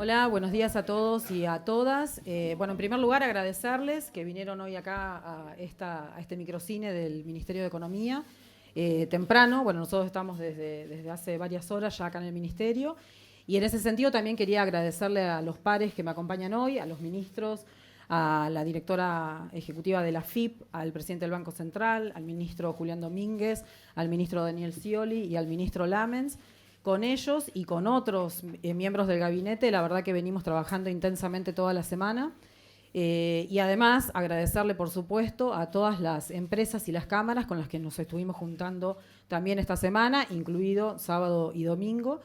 Hola, buenos días a todos y a todas. Bueno, en primer lugar, agradecerles que vinieron hoy acá a este microcine del Ministerio de Economía. Temprano, bueno, nosotros estamos desde hace varias horas ya acá en el Ministerio. Y en ese sentido también quería agradecerle a los pares que me acompañan hoy, a los ministros, a la directora ejecutiva de la FIP, al presidente del Banco Central, al ministro Julián Domínguez, al ministro Daniel Scioli y al ministro Lamens. Con ellos y con otros miembros del gabinete, la verdad que venimos trabajando intensamente toda la semana. Y además agradecerle, por supuesto, a todas las empresas y las cámaras con las que nos estuvimos juntando también esta semana, incluido sábado y domingo.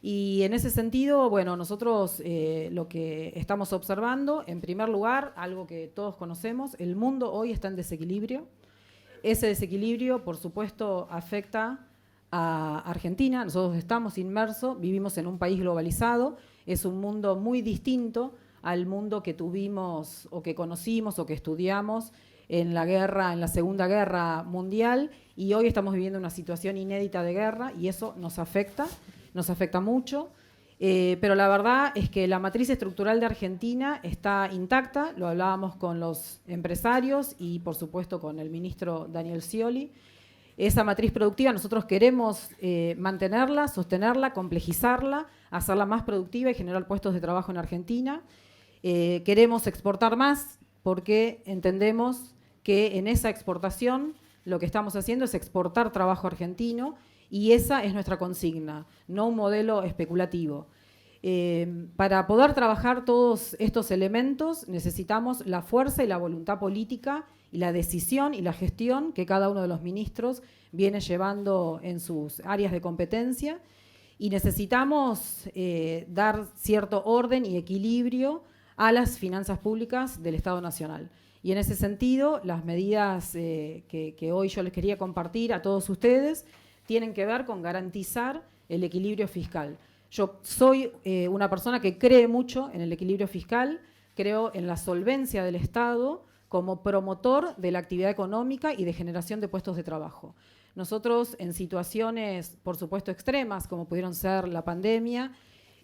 Y en ese sentido, bueno, nosotros lo que estamos observando, en primer lugar, algo que todos conocemos, el mundo hoy está en desequilibrio. Ese desequilibrio, por supuesto, afecta a Argentina. Nosotros estamos inmersos, vivimos en un país globalizado, es un mundo muy distinto al mundo que tuvimos o que conocimos o que estudiamos en la Segunda Guerra Mundial, y hoy estamos viviendo una situación inédita de guerra y eso nos afecta mucho. Pero la verdad es que la matriz estructural de Argentina está intacta, lo hablábamos con los empresarios y por supuesto con el ministro Daniel Scioli. Esa matriz productiva nosotros queremos mantenerla, sostenerla, complejizarla, hacerla más productiva y generar puestos de trabajo en Argentina. Queremos exportar más porque entendemos que en esa exportación lo que estamos haciendo es exportar trabajo argentino y esa es nuestra consigna, no un modelo especulativo. Para poder trabajar todos estos elementos necesitamos la fuerza y la voluntad política y la decisión y la gestión que cada uno de los ministros viene llevando en sus áreas de competencia, y necesitamos dar cierto orden y equilibrio a las finanzas públicas del Estado Nacional. Y en ese sentido, las medidas que hoy yo les quería compartir a todos ustedes tienen que ver con garantizar el equilibrio fiscal. Yo soy una persona que cree mucho en el equilibrio fiscal, creo en la solvencia del Estado como promotor de la actividad económica y de generación de puestos de trabajo. Nosotros, en situaciones, por supuesto, extremas, como pudieron ser la pandemia,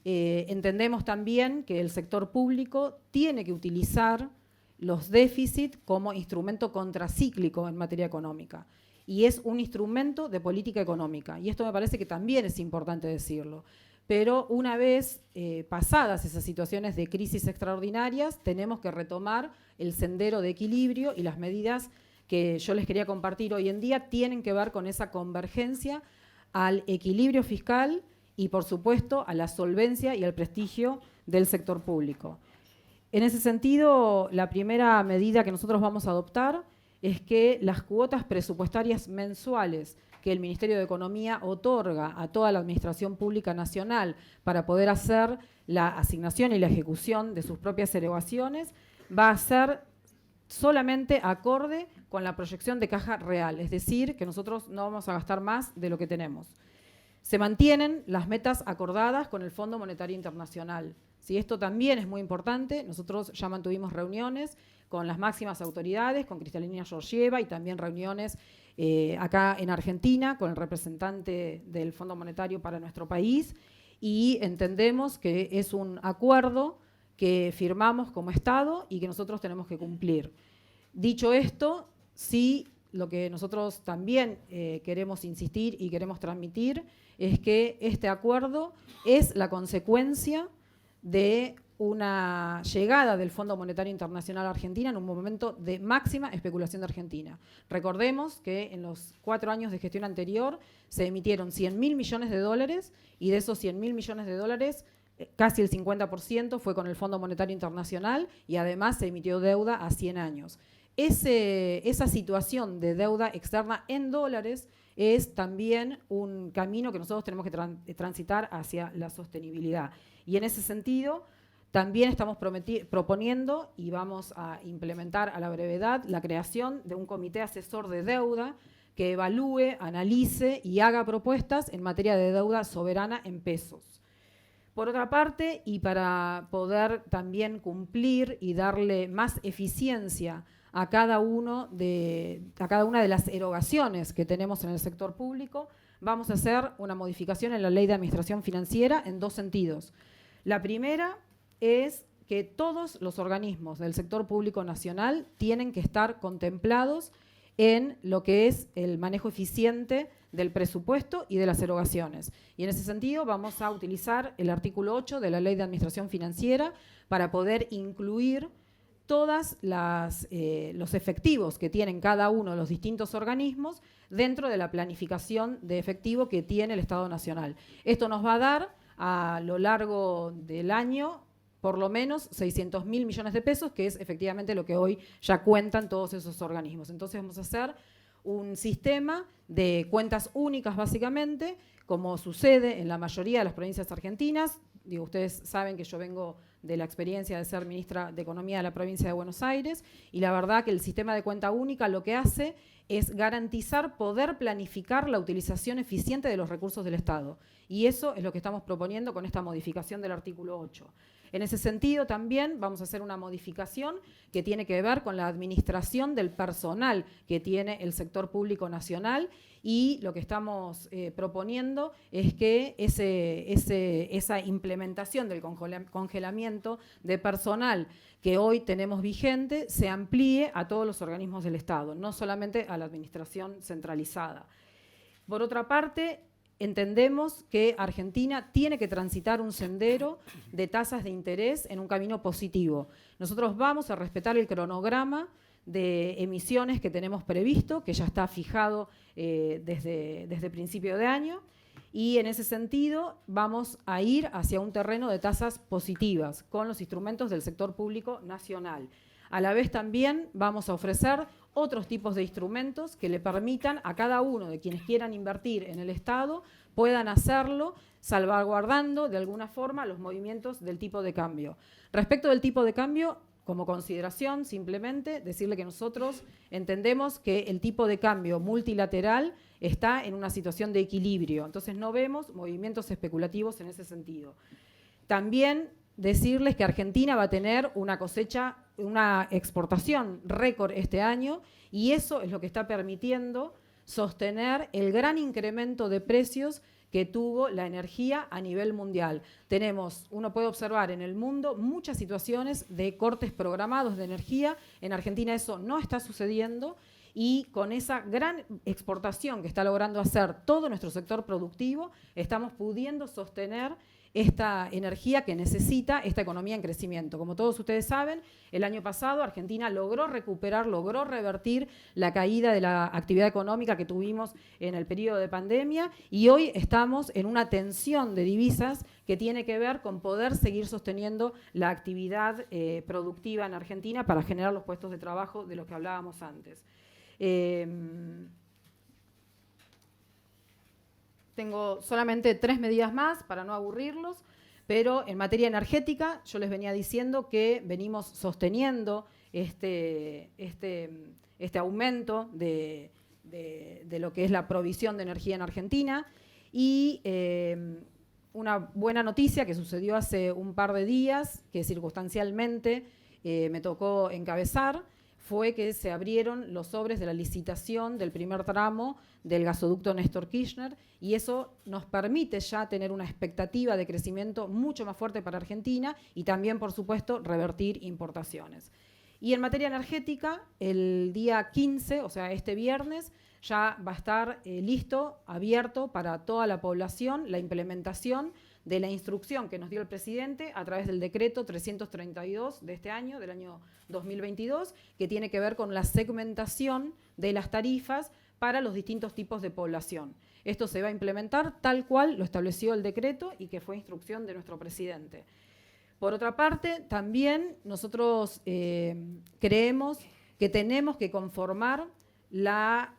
entendemos también que el sector público tiene que utilizar los déficits como instrumento contracíclico en materia económica. Y es un instrumento de política económica. Y esto me parece que también es importante decirlo. Pero una vez pasadas esas situaciones de crisis extraordinarias, tenemos que retomar el sendero de equilibrio, y las medidas que yo les quería compartir hoy en día tienen que ver con esa convergencia al equilibrio fiscal y, por supuesto, a la solvencia y al prestigio del sector público. En ese sentido, la primera medida que nosotros vamos a adoptar es que las cuotas presupuestarias mensuales que el Ministerio de Economía otorga a toda la Administración Pública Nacional para poder hacer la asignación y la ejecución de sus propias erogaciones va a ser solamente acorde con la proyección de caja real, es decir, que nosotros no vamos a gastar más de lo que tenemos. Se mantienen las metas acordadas con el Fondo Monetario Internacional. Sí, esto también es muy importante. Nosotros ya mantuvimos reuniones con las máximas autoridades, con Cristalina Georgieva, y también reuniones acá en Argentina con el representante del Fondo Monetario para nuestro país, y entendemos que es un acuerdo que firmamos como Estado y que nosotros tenemos que cumplir. Dicho esto, sí, lo que nosotros también queremos insistir y queremos transmitir es que este acuerdo es la consecuencia de una llegada del Fondo Monetario Internacional a Argentina en un momento de máxima especulación de Argentina. Recordemos que en los 4 años de gestión anterior se emitieron 100.000 millones de dólares, y de esos 100.000 millones de dólares, casi el 50% fue con el Fondo Monetario Internacional, y además se emitió deuda a 100 años. Esa situación de deuda externa en dólares es también un camino que nosotros tenemos que transitar hacia la sostenibilidad. Y en ese sentido, también estamos proponiendo y vamos a implementar a la brevedad la creación de un comité asesor de deuda que evalúe, analice y haga propuestas en materia de deuda soberana en pesos. Por otra parte, y para poder también cumplir y darle más eficiencia a cada una de las erogaciones que tenemos en el sector público, vamos a hacer una modificación en la Ley de Administración Financiera en 2 sentidos. La primera es que todos los organismos del sector público nacional tienen que estar contemplados en lo que es el manejo eficiente del presupuesto y de las erogaciones. Y en ese sentido vamos a utilizar el artículo 8 de la Ley de Administración Financiera para poder incluir todos los efectivos que tienen cada uno de los distintos organismos dentro de la planificación de efectivo que tiene el Estado Nacional. Esto nos va a dar a lo largo del año por lo menos 600.000 millones de pesos, que es efectivamente lo que hoy ya cuentan todos esos organismos. Entonces vamos a hacer un sistema de cuentas únicas básicamente, como sucede en la mayoría de las provincias argentinas. Digo, ustedes saben que yo vengo de la experiencia de ser ministra de Economía de la provincia de Buenos Aires y la verdad que el sistema de cuenta única lo que hace es garantizar poder planificar la utilización eficiente de los recursos del Estado. Y eso es lo que estamos proponiendo con esta modificación del artículo 8. En ese sentido también vamos a hacer una modificación que tiene que ver con la administración del personal que tiene el sector público nacional y lo que estamos proponiendo es que esa implementación del congelamiento de personal que hoy tenemos vigente se amplíe a todos los organismos del Estado, no solamente a la administración centralizada. Por otra parte, entendemos que Argentina tiene que transitar un sendero de tasas de interés en un camino positivo. Nosotros vamos a respetar el cronograma de emisiones que tenemos previsto, que ya está fijado desde principio de año, y en ese sentido vamos a ir hacia un terreno de tasas positivas con los instrumentos del sector público nacional. A la vez también vamos a ofrecer otros tipos de instrumentos que le permitan a cada uno de quienes quieran invertir en el Estado puedan hacerlo salvaguardando de alguna forma los movimientos del tipo de cambio. Respecto del tipo de cambio, como consideración, simplemente decirle que nosotros entendemos que el tipo de cambio multilateral está en una situación de equilibrio, entonces no vemos movimientos especulativos en ese sentido. También decirles que Argentina va a tener una cosecha, una exportación récord este año y eso es lo que está permitiendo sostener el gran incremento de precios que tuvo la energía a nivel mundial. Uno puede observar en el mundo muchas situaciones de cortes programados de energía. En Argentina eso no está sucediendo y con esa gran exportación que está logrando hacer todo nuestro sector productivo, estamos pudiendo sostener esta energía que necesita esta economía en crecimiento. Como todos ustedes saben, el año pasado Argentina logró recuperar, logró revertir la caída de la actividad económica que tuvimos en el periodo de pandemia y hoy estamos en una tensión de divisas que tiene que ver con poder seguir sosteniendo la actividad productiva en Argentina para generar los puestos de trabajo de los que hablábamos antes. Tengo solamente 3 medidas más para no aburrirlos, pero en materia energética yo les venía diciendo que venimos sosteniendo este aumento de lo que es la provisión de energía en Argentina y una buena noticia que sucedió hace un par de días, que circunstancialmente me tocó encabezar, fue que se abrieron los sobres de la licitación del primer tramo del gasoducto Néstor Kirchner y eso nos permite ya tener una expectativa de crecimiento mucho más fuerte para Argentina y también, por supuesto, revertir importaciones. Y en materia energética, el día 15, o sea, este viernes, ya va a estar listo, abierto para toda la población, la implementación de la instrucción que nos dio el presidente a través del decreto 332 de este año, del año 2022, que tiene que ver con la segmentación de las tarifas para los distintos tipos de población. Esto se va a implementar tal cual lo estableció el decreto y que fue instrucción de nuestro presidente. Por otra parte, también nosotros creemos que tenemos que conformar la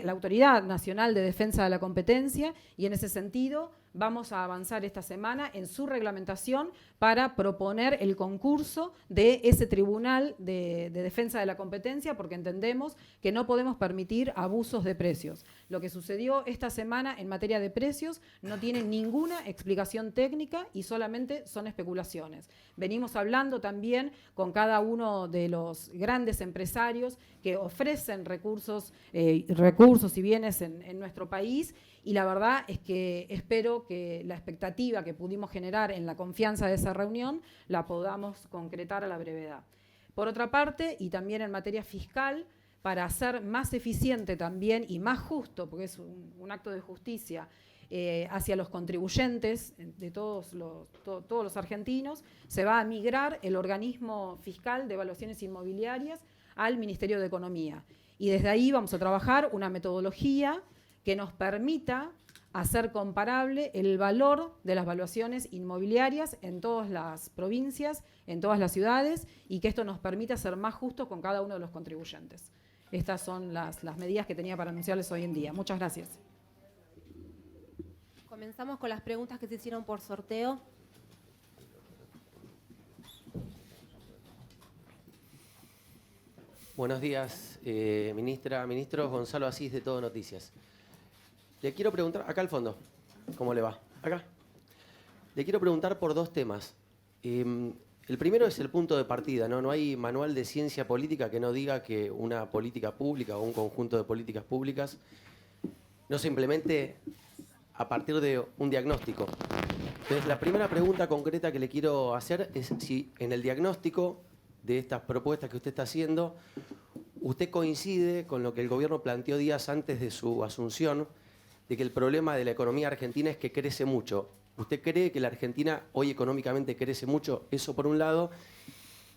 Autoridad Nacional de Defensa de la Competencia y en ese sentido vamos a avanzar esta semana en su reglamentación para proponer el concurso de ese Tribunal de Defensa de la Competencia porque entendemos que no podemos permitir abusos de precios. lo que sucedió esta semana en materia de precios no tiene ninguna explicación técnica y solamente son especulaciones. Venimos hablando también con cada uno de los grandes empresarios que ofrecen recursos y bienes en nuestro país, y la verdad es que espero que la expectativa que pudimos generar en la confianza de esa reunión la podamos concretar a la brevedad. Por otra parte, y también en materia fiscal, para hacer más eficiente también y más justo, porque es un acto de justicia hacia los contribuyentes de todos los argentinos, se va a migrar el organismo fiscal de evaluaciones inmobiliarias al Ministerio de Economía. Y desde ahí vamos a trabajar una metodología que nos permita hacer comparable el valor de las valuaciones inmobiliarias en todas las provincias, en todas las ciudades, y que esto nos permita ser más justos con cada uno de los contribuyentes. Estas son las medidas que tenía para anunciarles hoy en día. Muchas gracias. Comenzamos con las preguntas que se hicieron por sorteo. Buenos días, ministra, ministro. Gonzalo Asís, de Todo Noticias. Le quiero preguntar, acá al fondo, ¿cómo le va? Acá. Le quiero preguntar por dos temas. El primero es el punto de partida, ¿no? No hay manual de ciencia política que no diga que una política pública o un conjunto de políticas públicas no se implemente a partir de un diagnóstico. Entonces, la primera pregunta concreta que le quiero hacer es si en el diagnóstico de estas propuestas que usted está haciendo, usted coincide con lo que el gobierno planteó días antes de su asunción, de que el problema de la economía argentina es que crece mucho. ¿Usted cree que la Argentina hoy económicamente crece mucho? Eso por un lado.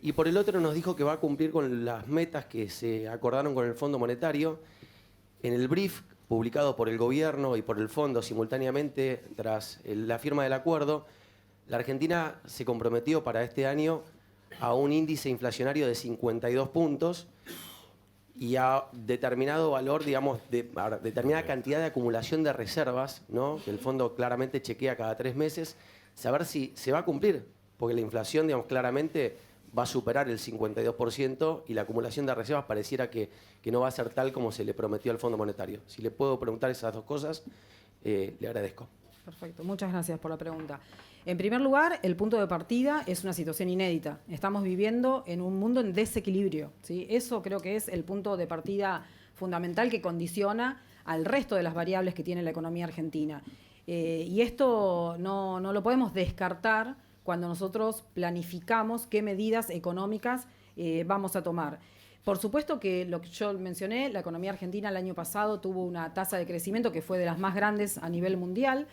Y por el otro nos dijo que va a cumplir con las metas que se acordaron con el Fondo Monetario. En el brief publicado por el gobierno y por el Fondo simultáneamente tras la firma del acuerdo, la Argentina se comprometió para este año a un índice inflacionario de 52 puntos y a determinado valor, digamos, a determinada cantidad de acumulación de reservas, ¿no? Que el fondo claramente chequea cada 3 meses, saber si se va a cumplir, porque la inflación, digamos, claramente va a superar el 52% y la acumulación de reservas pareciera que no va a ser tal como se le prometió al Fondo Monetario. Si le puedo preguntar esas dos cosas, le agradezco. Perfecto, muchas gracias por la pregunta. En primer lugar, el punto de partida es una situación inédita. Estamos viviendo en un mundo en desequilibrio, ¿sí? Eso creo que es el punto de partida fundamental que condiciona al resto de las variables que tiene la economía argentina. Y esto no lo podemos descartar cuando nosotros planificamos qué medidas económicas vamos a tomar. Por supuesto que lo que yo mencioné, la economía argentina el año pasado tuvo una tasa de crecimiento que fue de las más grandes a nivel mundial.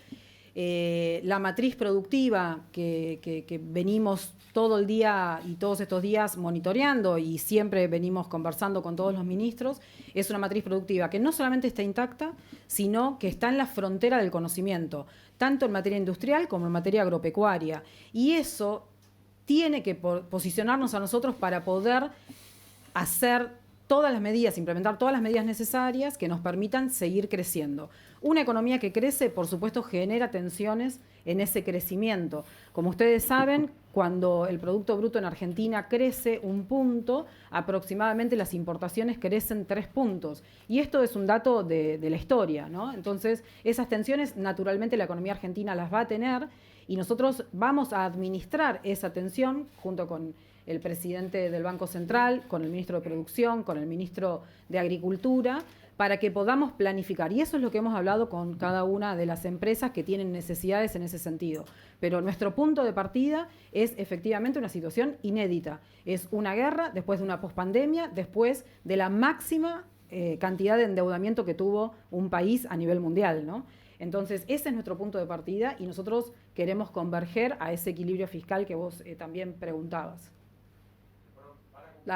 La matriz productiva que venimos todo el día y todos estos días monitoreando y siempre venimos conversando con todos los ministros, es una matriz productiva que no solamente está intacta, sino que está en la frontera del conocimiento, tanto en materia industrial como en materia agropecuaria. Y eso tiene que posicionarnos a nosotros para poder hacer todas las medidas, implementar todas las medidas necesarias que nos permitan seguir creciendo. Una economía que crece, por supuesto, genera tensiones en ese crecimiento. Como ustedes saben, cuando el Producto Bruto en Argentina crece 1 punto, aproximadamente las importaciones crecen 3 puntos. Y esto es un dato de la historia, ¿no? Entonces, esas tensiones, naturalmente, la economía argentina las va a tener y nosotros vamos a administrar esa tensión junto con el presidente del Banco Central, con el ministro de Producción, con el ministro de Agricultura, para que podamos planificar. Y eso es lo que hemos hablado con cada una de las empresas que tienen necesidades en ese sentido. Pero nuestro punto de partida es efectivamente una situación inédita. Es una guerra después de una pospandemia, después de la máxima cantidad de endeudamiento que tuvo un país a nivel mundial, ¿no? Entonces, ese es nuestro punto de partida y nosotros queremos converger a ese equilibrio fiscal que vos también preguntabas.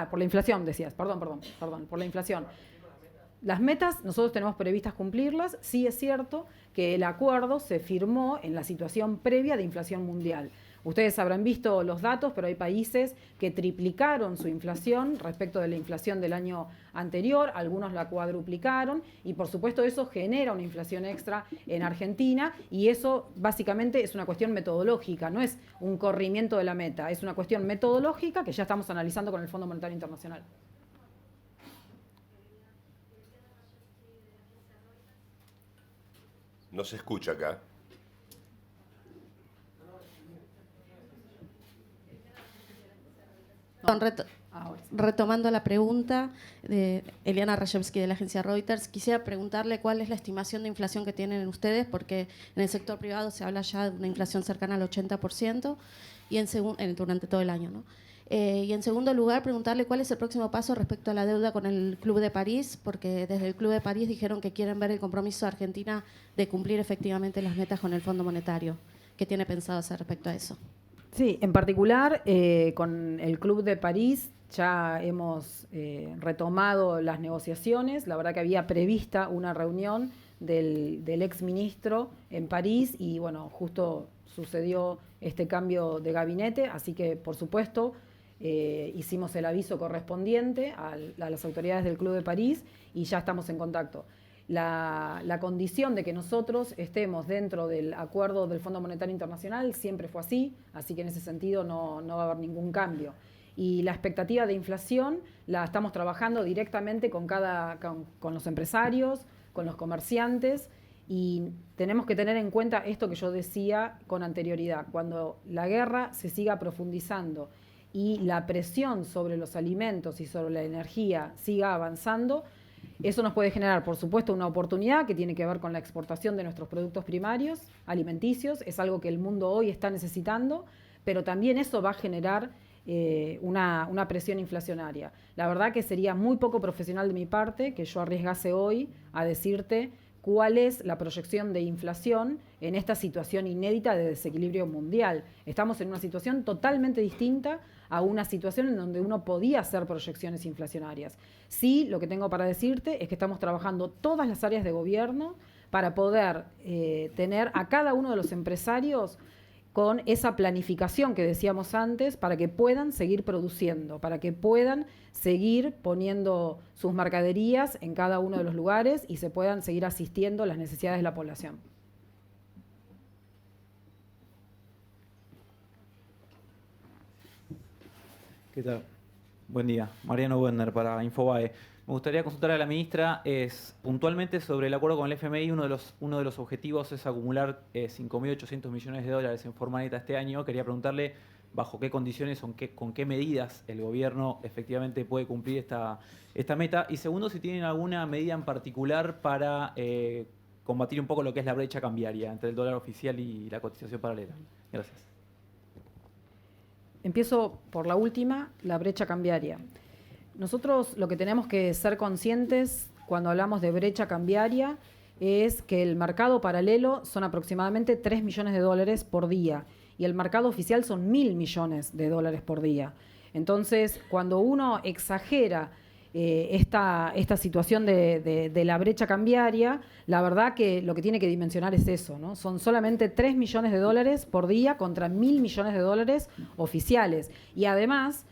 Por la inflación, decías, perdón, por la inflación. Las metas nosotros tenemos previstas cumplirlas. Sí es cierto que el acuerdo se firmó en la situación previa de inflación mundial. Ustedes habrán visto los datos, pero hay países que triplicaron su inflación respecto de la inflación del año anterior, algunos la cuadruplicaron y por supuesto eso genera una inflación extra en Argentina y eso básicamente es una cuestión metodológica, no es un corrimiento de la meta, es una cuestión metodológica que ya estamos analizando con el Fondo Monetario Internacional. No se escucha acá. Retomando la pregunta de Eliana Rajewski de la agencia Reuters, quisiera preguntarle cuál es la estimación de inflación que tienen ustedes, porque en el sector privado se habla ya de una inflación cercana al 80% y durante todo el año, ¿no? Y en segundo lugar, preguntarle cuál es el próximo paso respecto a la deuda con el Club de París, porque desde el Club de París dijeron que quieren ver el compromiso de Argentina de cumplir efectivamente las metas con el Fondo Monetario. ¿Qué tiene pensado hacer respecto a eso? Sí, en particular con el Club de París ya hemos retomado las negociaciones. La verdad que había prevista una reunión del exministro en París y bueno, justo sucedió este cambio de gabinete, así que por supuesto hicimos el aviso correspondiente a las autoridades del Club de París y ya estamos en contacto. La condición de que nosotros estemos dentro del acuerdo del Fondo Monetario Internacional siempre fue así que en ese sentido no va a haber ningún cambio. Y la expectativa de inflación la estamos trabajando directamente con los empresarios, con los comerciantes, y tenemos que tener en cuenta esto que yo decía con anterioridad. Cuando la guerra se siga profundizando y la presión sobre los alimentos y sobre la energía siga avanzando, eso nos puede generar, por supuesto, una oportunidad que tiene que ver con la exportación de nuestros productos primarios, alimenticios. Es algo que el mundo hoy está necesitando, pero también eso va a generar una presión inflacionaria. La verdad que sería muy poco profesional de mi parte que yo arriesgase hoy a decirte cuál es la proyección de inflación en esta situación inédita de desequilibrio mundial. Estamos en una situación totalmente distinta a una situación en donde uno podía hacer proyecciones inflacionarias. Sí, lo que tengo para decirte es que estamos trabajando todas las áreas de gobierno para poder tener a cada uno de los empresarios con esa planificación que decíamos antes, para que puedan seguir produciendo, para que puedan seguir poniendo sus mercaderías en cada uno de los lugares y se puedan seguir asistiendo a las necesidades de la población. ¿Qué tal? Buen día. Mariano Wender para Infobae. Me gustaría consultar a la ministra puntualmente sobre el acuerdo con el FMI. Uno de los objetivos es acumular 5.800 millones de dólares en forma neta este año. Quería preguntarle bajo qué condiciones o con qué medidas el gobierno efectivamente puede cumplir esta meta. Y segundo, si tienen alguna medida en particular para combatir un poco lo que es la brecha cambiaria entre el dólar oficial y la cotización paralela. Gracias. Empiezo por la última, la brecha cambiaria. Nosotros lo que tenemos que ser conscientes cuando hablamos de brecha cambiaria es que el mercado paralelo son aproximadamente 3 millones de dólares por día y el mercado oficial son 1.000 millones de dólares por día. Entonces, cuando uno exagera esta situación de la brecha cambiaria, la verdad que lo que tiene que dimensionar es eso, ¿no? Son solamente 3 millones de dólares por día contra 1.000 millones de dólares oficiales. Y además,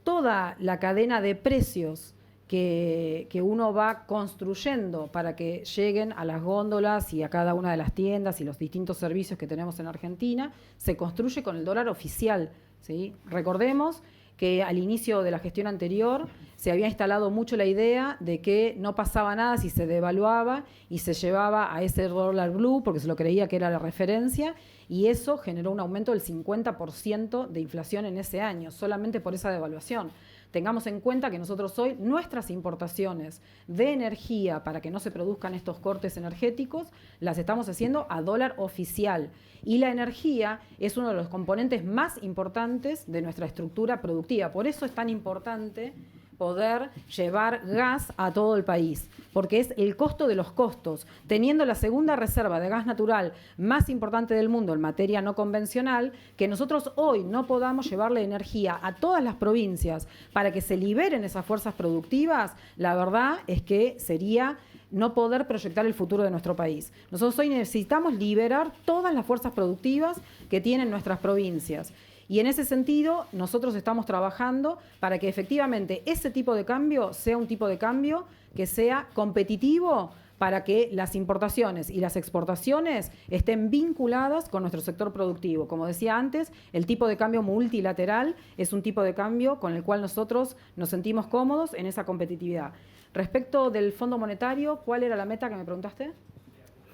toda la cadena de precios que uno va construyendo para que lleguen a las góndolas y a cada una de las tiendas y los distintos servicios que tenemos en Argentina, se construye con el dólar oficial, ¿sí? Recordemos que al inicio de la gestión anterior se había instalado mucho la idea de que no pasaba nada si se devaluaba y se llevaba a ese dólar blue porque se lo creía que era la referencia, y eso generó un aumento del 50% de inflación en ese año, solamente por esa devaluación. Tengamos en cuenta que nosotros hoy nuestras importaciones de energía para que no se produzcan estos cortes energéticos las estamos haciendo a dólar oficial. Y la energía es uno de los componentes más importantes de nuestra estructura productiva. Por eso es tan importante poder llevar gas a todo el país, porque es el costo de los costos. Teniendo la segunda reserva de gas natural más importante del mundo en materia no convencional, que nosotros hoy no podamos llevarle energía a todas las provincias para que se liberen esas fuerzas productivas, la verdad es que sería no poder proyectar el futuro de nuestro país. Nosotros hoy necesitamos liberar todas las fuerzas productivas que tienen nuestras provincias. Y en ese sentido, nosotros estamos trabajando para que efectivamente ese tipo de cambio sea un tipo de cambio que sea competitivo para que las importaciones y las exportaciones estén vinculadas con nuestro sector productivo. Como decía antes, el tipo de cambio multilateral es un tipo de cambio con el cual nosotros nos sentimos cómodos en esa competitividad. Respecto del Fondo Monetario, ¿cuál era la meta que me preguntaste?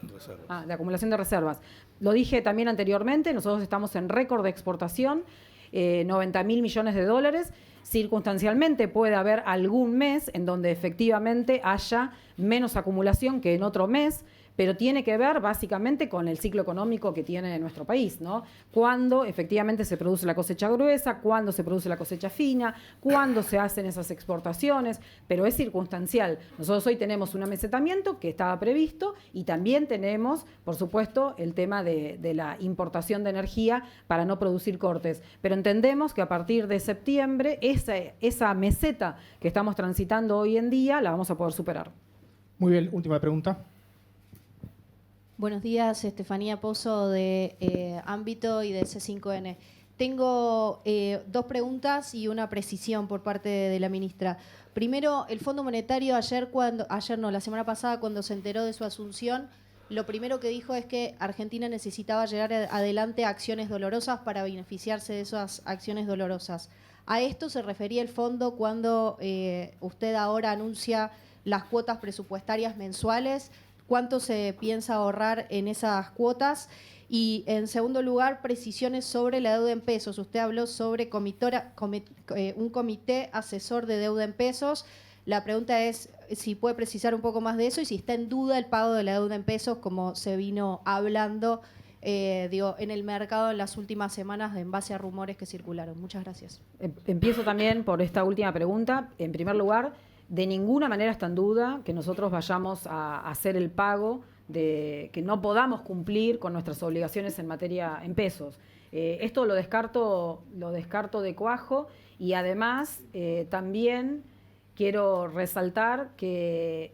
Reservas. De acumulación de reservas. Lo dije también anteriormente, nosotros estamos en récord de exportación, 90.000 millones de dólares. Circunstancialmente puede haber algún mes en donde efectivamente haya menos acumulación que en otro mes, pero tiene que ver básicamente con el ciclo económico que tiene nuestro país, ¿no? Cuándo efectivamente se produce la cosecha gruesa, cuándo se produce la cosecha fina, cuándo se hacen esas exportaciones, pero es circunstancial. Nosotros hoy tenemos un amesetamiento que estaba previsto y también tenemos, por supuesto, el tema de la importación de energía para no producir cortes. Pero entendemos que a partir de septiembre esa meseta que estamos transitando hoy en día la vamos a poder superar. Muy bien, última pregunta. Buenos días, Estefanía Pozo de Ámbito y de C5N. Tengo dos preguntas y una precisión por parte de la ministra. Primero, el Fondo Monetario la semana pasada cuando se enteró de su asunción, lo primero que dijo es que Argentina necesitaba llegar adelante a acciones dolorosas para beneficiarse de esas acciones dolorosas. A esto se refería el fondo cuando usted ahora anuncia las cuotas presupuestarias mensuales. ¿Cuánto se piensa ahorrar en esas cuotas? Y, en segundo lugar, precisiones sobre la deuda en pesos. Usted habló sobre un comité asesor de deuda en pesos. La pregunta es si puede precisar un poco más de eso y si está en duda el pago de la deuda en pesos, como se vino hablando en el mercado en las últimas semanas en base a rumores que circularon. Muchas gracias. Empiezo también por esta última pregunta. En primer lugar, de ninguna manera está en duda que nosotros vayamos a hacer el pago de que no podamos cumplir con nuestras obligaciones en pesos. Esto lo descarto de cuajo y además también quiero resaltar que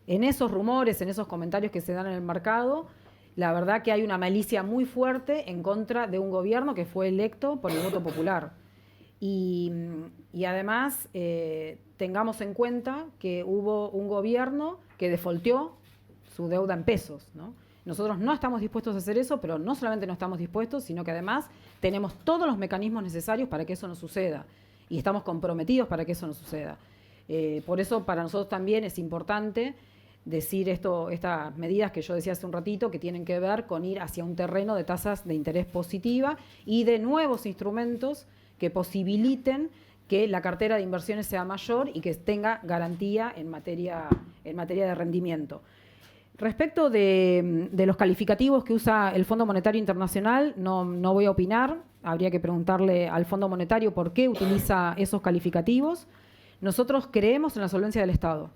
en esos rumores, en esos comentarios que se dan en el mercado, la verdad que hay una malicia muy fuerte en contra de un gobierno que fue electo por el voto popular. Y además tengamos en cuenta que hubo un gobierno que defaulteó su deuda en pesos, ¿no? Nosotros no estamos dispuestos a hacer eso, pero no solamente no estamos dispuestos, sino que además tenemos todos los mecanismos necesarios para que eso no suceda y estamos comprometidos para que eso no suceda. Por eso para nosotros también es importante decir estas medidas que yo decía hace un ratito, que tienen que ver con ir hacia un terreno de tasas de interés positiva y de nuevos instrumentos que posibiliten que la cartera de inversiones sea mayor y que tenga garantía en materia de rendimiento. Respecto de los calificativos que usa el Fondo Monetario Internacional, no voy a opinar, habría que preguntarle al Fondo Monetario por qué utiliza esos calificativos. Nosotros creemos en la solvencia del Estado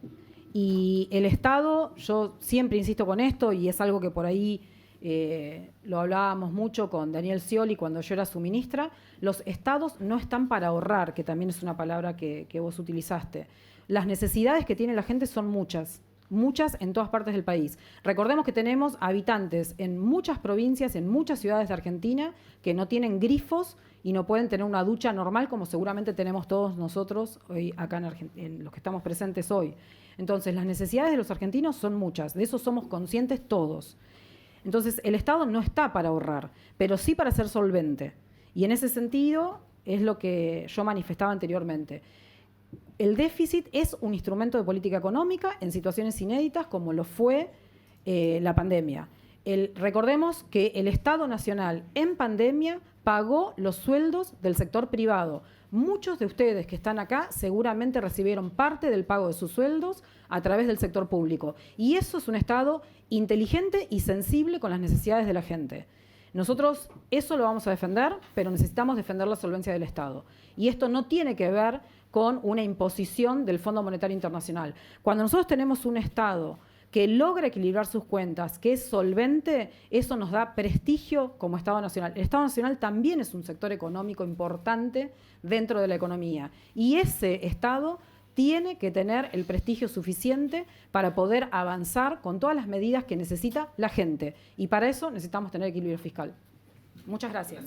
y el Estado, yo siempre insisto con esto y es algo que por ahí lo hablábamos mucho con Daniel Scioli cuando yo era su ministra, los estados no están para ahorrar, que también es una palabra que vos utilizaste. Las necesidades que tiene la gente son muchas en todas partes del país. Recordemos que tenemos habitantes en muchas provincias, en muchas ciudades de Argentina, que no tienen grifos y no pueden tener una ducha normal como seguramente tenemos todos nosotros hoy acá en los que estamos presentes hoy. Entonces, las necesidades de los argentinos son muchas, de eso somos conscientes todos. Entonces, el Estado no está para ahorrar, pero sí para ser solvente. Y en ese sentido es lo que yo manifestaba anteriormente. El déficit es un instrumento de política económica en situaciones inéditas como lo fue la pandemia. Recordemos que el Estado Nacional en pandemia pagó los sueldos del sector privado. Muchos de ustedes que están acá seguramente recibieron parte del pago de sus sueldos a través del sector público. Y eso es un Estado inteligente y sensible con las necesidades de la gente. Nosotros eso lo vamos a defender, pero necesitamos defender la solvencia del Estado. Y esto no tiene que ver con una imposición del Fondo Monetario Internacional. Cuando nosotros tenemos un Estado que logra equilibrar sus cuentas, que es solvente, eso nos da prestigio como Estado Nacional. El Estado Nacional también es un sector económico importante dentro de la economía. Y ese Estado tiene que tener el prestigio suficiente para poder avanzar con todas las medidas que necesita la gente. Y para eso necesitamos tener equilibrio fiscal. Muchas gracias.